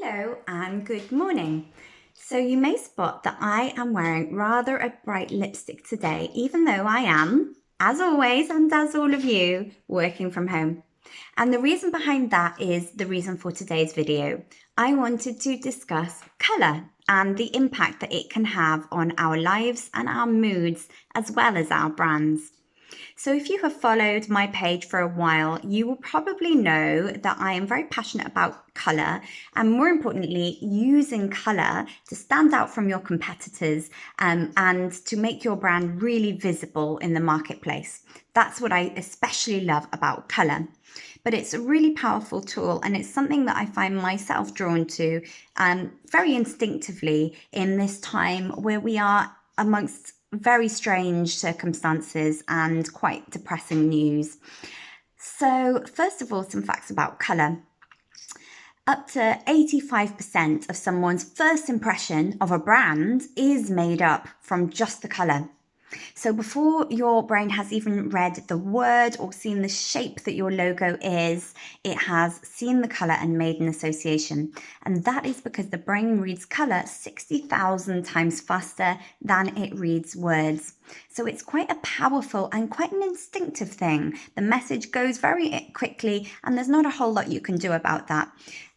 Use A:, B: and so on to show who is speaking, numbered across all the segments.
A: Hello and good morning. So you may spot that I am wearing rather a bright lipstick today, even though I am, as always, and as all of you, working from home. And the reason behind that is the reason for today's video. I wanted to discuss colour and the impact that it can have on our lives and our moods, as well as our brands. So if you have followed my page for a while, you will probably know that I am very passionate about colour and, more importantly, using colour to stand out from your competitors and to make your brand really visible in the marketplace. That's what I especially love about colour. But it's a really powerful tool, and it's something that I find myself drawn to very instinctively in this time where we are amongst very strange circumstances and quite depressing news. So first of all, some facts about colour. Up to 85% of someone's first impression of a brand is made up from just the colour. So before your brain has even read the word or seen the shape that your logo is, it has seen the colour and made an association. And that is because the brain reads colour 60,000 times faster than it reads words. So it's quite a powerful and quite an instinctive thing. The message goes very quickly and there's not a whole lot you can do about that.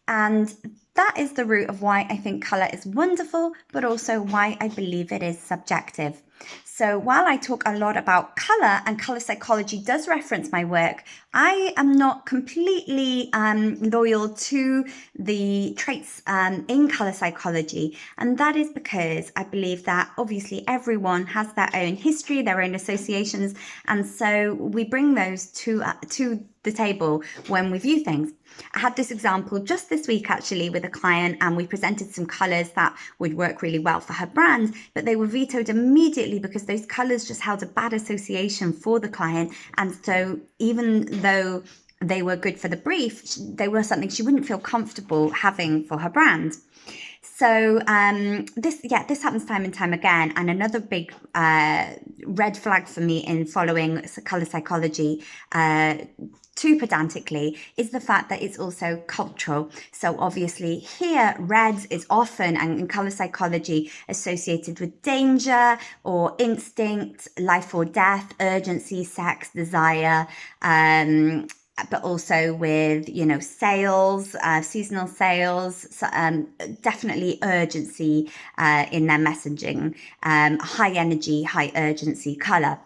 A: And that is the root of why I think colour is wonderful, but also why I believe it is subjective. So while I talk a lot about colour, and colour psychology does reference my work, I am not completely loyal to the traits in colour psychology. And that is because I believe that obviously everyone has their own history, their own associations. And so we bring those to the table when we view things. I had this example just this week actually with a client, and we presented some colours that would work really well for her brand, but they were vetoed immediately because those colours just held a bad association for the client. And so even though they were good for the brief, they were something she wouldn't feel comfortable having for her brand. So this happens time and time again. And another big red flag for me in following colour psychology too pedantically is the fact that it's also cultural. So obviously here, red is often, and in colour psychology, associated with danger or instinct, life or death, urgency, sex, desire, but also with, sales, seasonal sales, definitely urgency in their messaging, high energy, high urgency colour.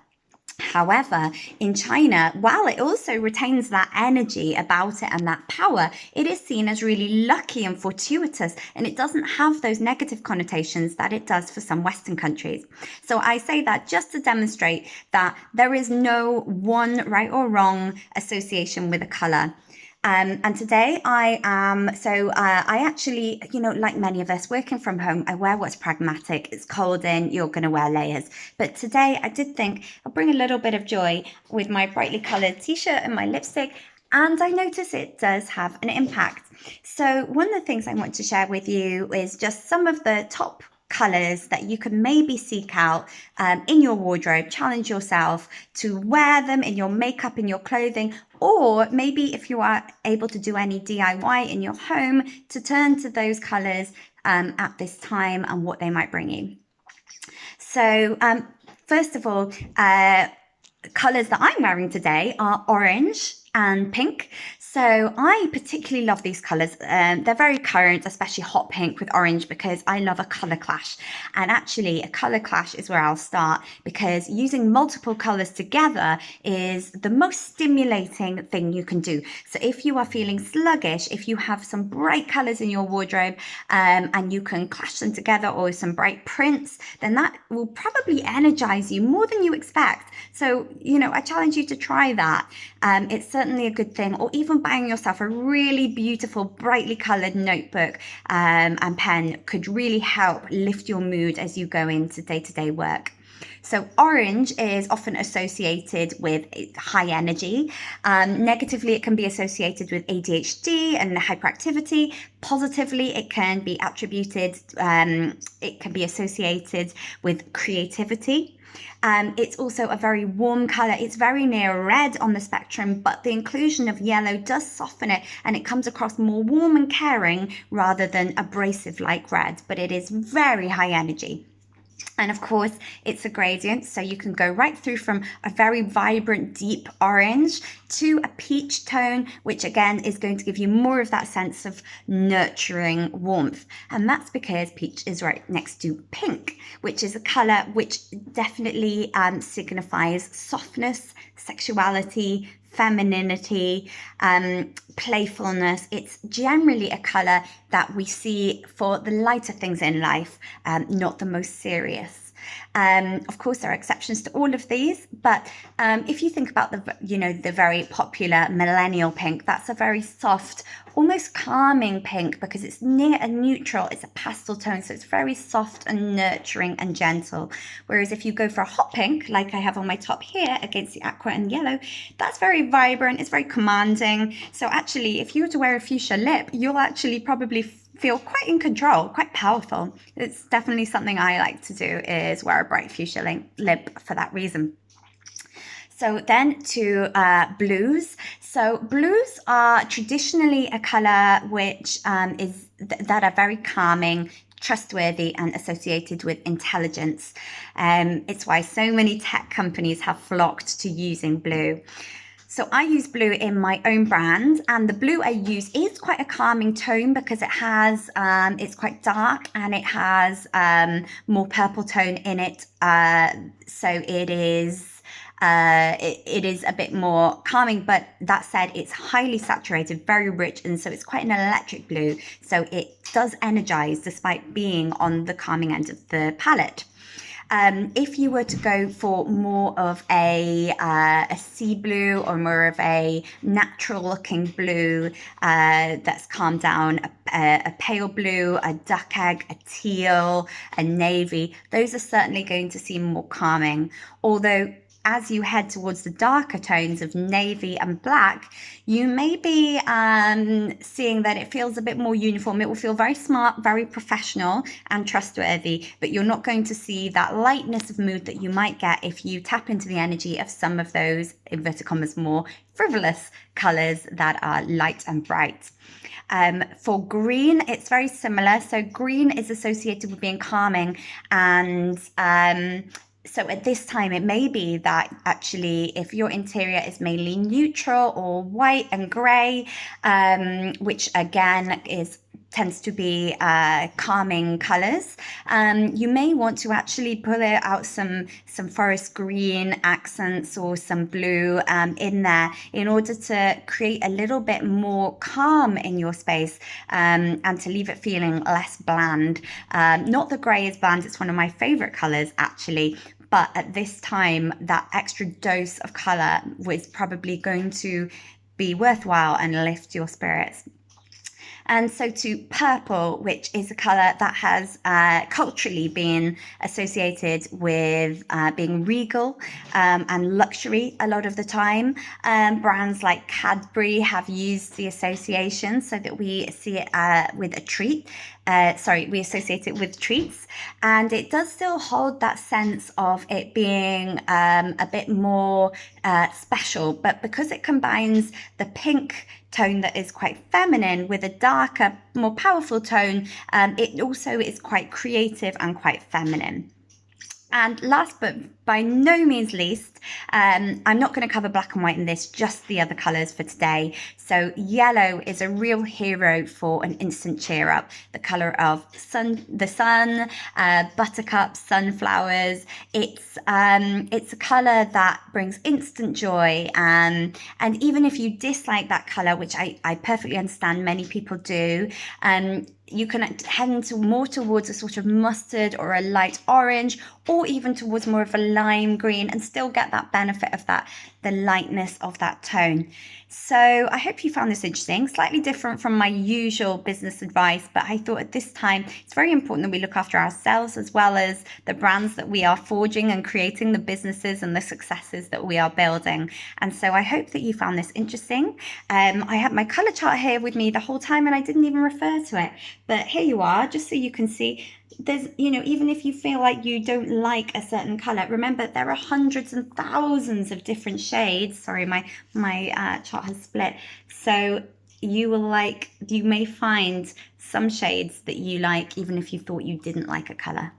A: However, in China, while it also retains that energy about it and that power, it is seen as really lucky and fortuitous, and it doesn't have those negative connotations that it does for some Western countries. So I say that just to demonstrate that there is no one right or wrong association with a colour. And today I actually, like many of us working from home, I wear what's pragmatic. It's cold in, you're going to wear layers. But today I did think I'll bring a little bit of joy with my brightly coloured t-shirt and my lipstick. And I notice it does have an impact. So one of the things I want to share with you is just some of the top colours that you can maybe seek out in your wardrobe. Challenge yourself to wear them in your makeup, in your clothing, or maybe if you are able to do any DIY in your home, to turn to those colours at this time and what they might bring you. So first of all, colours that I'm wearing today are orange and pink. So I particularly love these colours. They're very current, especially hot pink with orange, because I love a colour clash. And actually a colour clash is where I'll start, because using multiple colours together is the most stimulating thing you can do. So if you are feeling sluggish, if you have some bright colours in your wardrobe and you can clash them together, or some bright prints, then that will probably energize you more than you expect. So, I challenge you to try that. It's certainly a good thing. Or even buying yourself a really beautiful, brightly coloured notebook and pen could really help lift your mood as you go into day-to-day work. So orange is often associated with high energy. Negatively, it can be associated with ADHD and hyperactivity. Positively, it can be attributed, it can be associated with creativity. It's also a very warm color. It's very near red on the spectrum, but the inclusion of yellow does soften it, and it comes across more warm and caring rather than abrasive like red, but it is very high energy. And of course, it's a gradient, so you can go right through from a very vibrant, deep orange to a peach tone, which again is going to give you more of that sense of nurturing warmth. And that's because peach is right next to pink, which is a color which definitely signifies softness, sexuality, femininity, playfulness. It's generally a color that we see for the lighter things in life, not the most serious. Of course, there are exceptions to all of these, but if you think about the very popular millennial pink, that's a very soft, almost calming pink because it's near a neutral. It's a pastel tone, so it's very soft and nurturing and gentle. Whereas if you go for a hot pink, like I have on my top here against the aqua and yellow, that's very vibrant. It's very commanding. So actually, if you were to wear a fuchsia lip, you'll actually probably feel quite in control, quite powerful. It's definitely something I like to do, is wear a bright fuchsia lip for that reason. So then to blues. So blues are traditionally a color which that are very calming, trustworthy, and associated with intelligence. It's why so many tech companies have flocked to using blue. So I use blue in my own brand, and the blue I use is quite a calming tone because it has, it's quite dark and it has more purple tone in it. So it is a bit more calming, but that said, it's highly saturated, very rich, and so it's quite an electric blue. So it does energize despite being on the calming end of the palette. If you were to go for more of a sea blue or more of a natural looking blue that's calmed down, a pale blue, a duck egg, a teal, a navy, those are certainly going to seem more calming. Although as you head towards the darker tones of navy and black, you may be seeing that it feels a bit more uniform. It will feel very smart, very professional and trustworthy, but you're not going to see that lightness of mood that you might get if you tap into the energy of some of those, inverted commas, more frivolous colors that are light and bright. For green, it's very similar. So green is associated with being calming, and so at this time, it may be that actually if your interior is mainly neutral or white and grey, which again tends to be calming colours, you may want to actually pull out some forest green accents or some blue in there in order to create a little bit more calm in your space, and to leave it feeling less bland. Not that grey is bland, it's one of my favourite colours actually. But at this time, that extra dose of colour was probably going to be worthwhile and lift your spirits. And so to purple, which is a colour that has culturally been associated with being regal and luxury a lot of the time. Brands like Cadbury have used the association so that we see it with a treat. We associate it with treats, and it does still hold that sense of it being a bit more special, but because it combines the pink tone that is quite feminine with a darker, more powerful tone, it also is quite creative and quite feminine. And last but by no means least, I'm not going to cover black and white in this, just the other colours for today. So yellow is a real hero for an instant cheer up. The colour of the sun, buttercups, sunflowers. It's a colour that brings instant joy. And even if you dislike that colour, which I perfectly understand many people do, you can head more towards a sort of mustard or a light orange, or even towards more of a lime green and still get that benefit of that, the lightness of that tone. So I hope you found this interesting, slightly different from my usual business advice, but I thought at this time it's very important that we look after ourselves as well as the brands that we are forging and creating, the businesses and the successes that we are building. And so I hope that you found this interesting. I have my color chart here with me the whole time and I didn't even refer to it, but here you are, just so you can see. There's, even if you feel like you don't like a certain color, remember there are hundreds and thousands of different shades. Sorry, my chart has split. So you may find some shades that you like even if you thought you didn't like a color.